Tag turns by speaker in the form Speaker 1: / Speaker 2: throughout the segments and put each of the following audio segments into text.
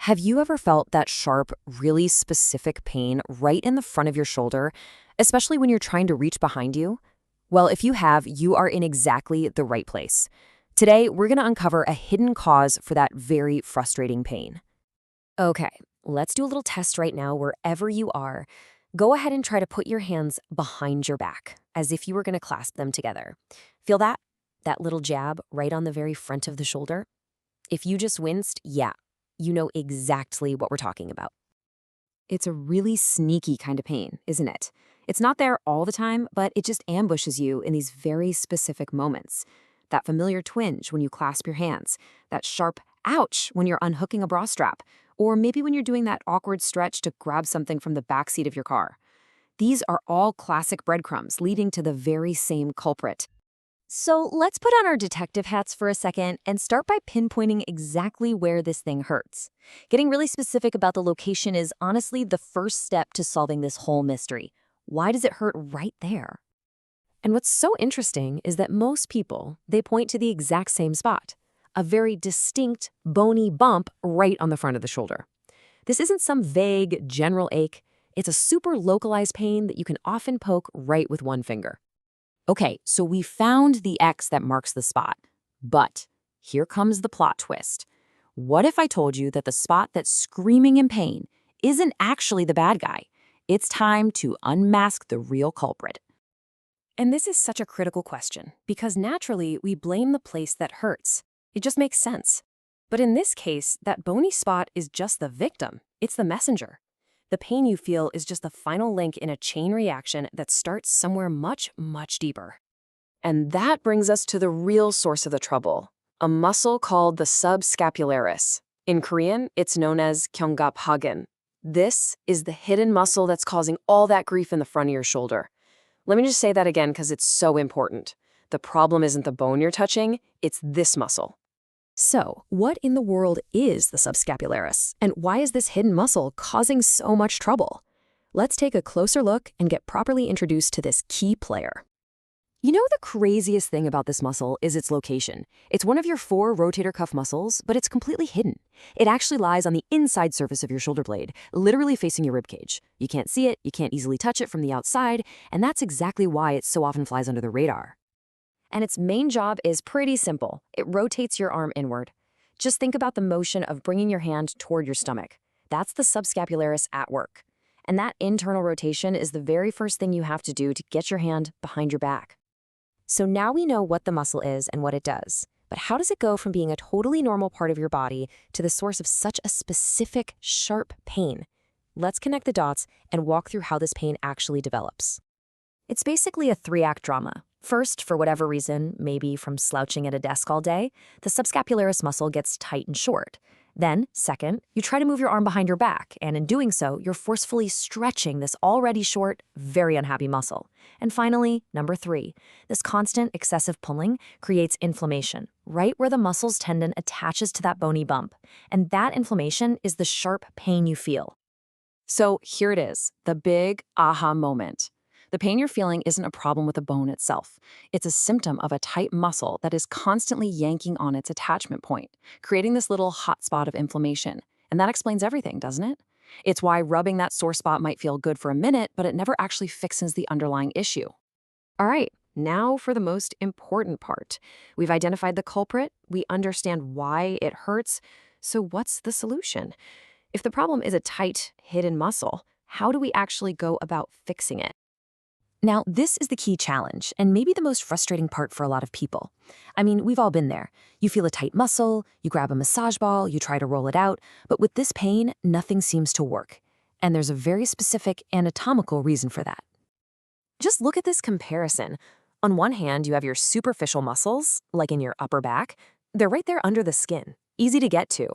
Speaker 1: Have you ever felt that sharp, really specific pain right in the front of your shoulder, especially when you're trying to reach behind you? Well, if you have, you are in exactly the right place. Today, we're going to uncover a hidden cause for that very frustrating pain. Okay, let's do a little test right now wherever you are. Go ahead and try to put your hands behind your back, as if you were going to clasp them together. Feel that? That little jab right on the very front of the shoulder? If you just winced, yeah, you know exactly what we're talking about. It's a really sneaky kind of pain, isn't it? It's not there all the time, but it just ambushes you in these very specific moments. That familiar twinge when you clasp your hands, that sharp ouch when you're unhooking a bra strap, or maybe when you're doing that awkward stretch to grab something from the backseat of your car. These are all classic breadcrumbs leading to the very same culprit. So let's put on our detective hats for a second and start by pinpointing exactly where this thing hurts. Getting really specific about the location is honestly the first step to solving this whole mystery. Why does it hurt right there? And what's so interesting is that most people, they point to the exact same spot, a very distinct, bony bump right on the front of the shoulder. This isn't some vague, general ache. It's a super localized pain that you can often poke right with one finger. Okay, so we found the X that marks the spot. But here comes the plot twist. What if I told you that the spot that's screaming in pain isn't actually the bad guy? It's time to unmask the real culprit. And this is such a critical question, because naturally we blame the place that hurts. It just makes sense. But in this case, that bony spot is just the victim. It's the messenger. The pain you feel is just the final link in a chain reaction that starts somewhere much, much deeper. And that brings us to the real source of the trouble, a muscle called the subscapularis. In Korean, it's known as kyonggaphagen. This is the hidden muscle that's causing all that grief in the front of your shoulder. Let me just say that again because it's so important. The problem isn't the bone you're touching, it's this muscle. So, what in the world is the subscapularis? And why is this hidden muscle causing so much trouble? Let's take a closer look and get properly introduced to this key player. You know, the craziest thing about this muscle is its location. It's one of your 4 rotator cuff muscles, but it's completely hidden. It actually lies on the inside surface of your shoulder blade, literally facing your ribcage. You can't see it, you can't easily touch it from the outside, and that's exactly why it so often flies under the radar. And its main job is pretty simple. It rotates your arm inward. Just think about the motion of bringing your hand toward your stomach. That's the subscapularis at work. And that internal rotation is the very first thing you have to do to get your hand behind your back. So now we know what the muscle is and what it does. But how does it go from being a totally normal part of your body to the source of such a specific, sharp pain? Let's connect the dots and walk through how this pain actually develops. It's basically a 3-act drama. First, for whatever reason, maybe from slouching at a desk all day, the subscapularis muscle gets tight and short. Then, second, you try to move your arm behind your back, and in doing so, you're forcefully stretching this already short, very unhappy muscle. And finally, number 3, this constant excessive pulling creates inflammation, right where the muscle's tendon attaches to that bony bump. And that inflammation is the sharp pain you feel. So here it is, the big aha moment. The pain you're feeling isn't a problem with the bone itself. It's a symptom of a tight muscle that is constantly yanking on its attachment point, creating this little hot spot of inflammation. And that explains everything, doesn't it? It's why rubbing that sore spot might feel good for a minute, but it never actually fixes the underlying issue. All right, now for the most important part. We've identified the culprit, we understand why it hurts, so what's the solution? If the problem is a tight, hidden muscle, how do we actually go about fixing it? Now, this is the key challenge, and maybe the most frustrating part for a lot of people. I mean, we've all been there. You feel a tight muscle, you grab a massage ball, you try to roll it out, but with this pain, nothing seems to work. And there's a very specific anatomical reason for that. Just look at this comparison. On one hand, you have your superficial muscles, like in your upper back. They're right there under the skin, easy to get to.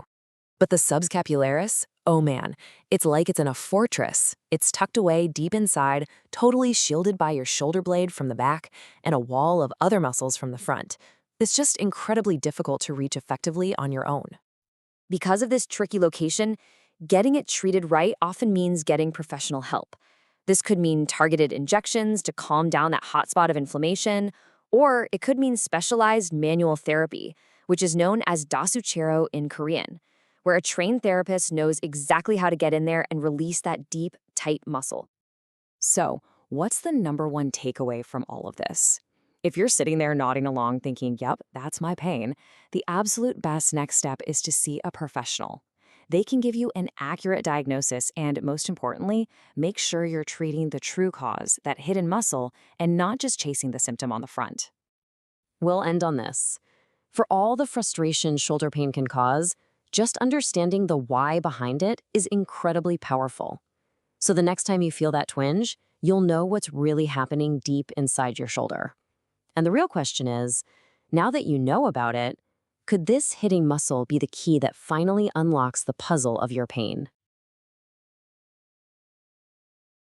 Speaker 1: But the subscapularis, oh man, it's like it's in a fortress. It's tucked away deep inside, totally shielded by your shoulder blade from the back and a wall of other muscles from the front. It's just incredibly difficult to reach effectively on your own. Because of this tricky location, getting it treated right often means getting professional help. This could mean targeted injections to calm down that hot spot of inflammation, or it could mean specialized manual therapy, which is known as dasuchero in Korean. where a trained therapist knows exactly how to get in there and release that deep, tight muscle. So, what's the number one takeaway from all of this? If you're sitting there nodding along thinking, yep, that's my pain, the absolute best next step is to see a professional. They can give you an accurate diagnosis and, most importantly, make sure you're treating the true cause, that hidden muscle, and not just chasing the symptom on the front. We'll end on this. For all the frustration shoulder pain can cause, just understanding the why behind it is incredibly powerful. So the next time you feel that twinge, you'll know what's really happening deep inside your shoulder. And the real question is, now that you know about it, could this hitting muscle be the key that finally unlocks the puzzle of your pain?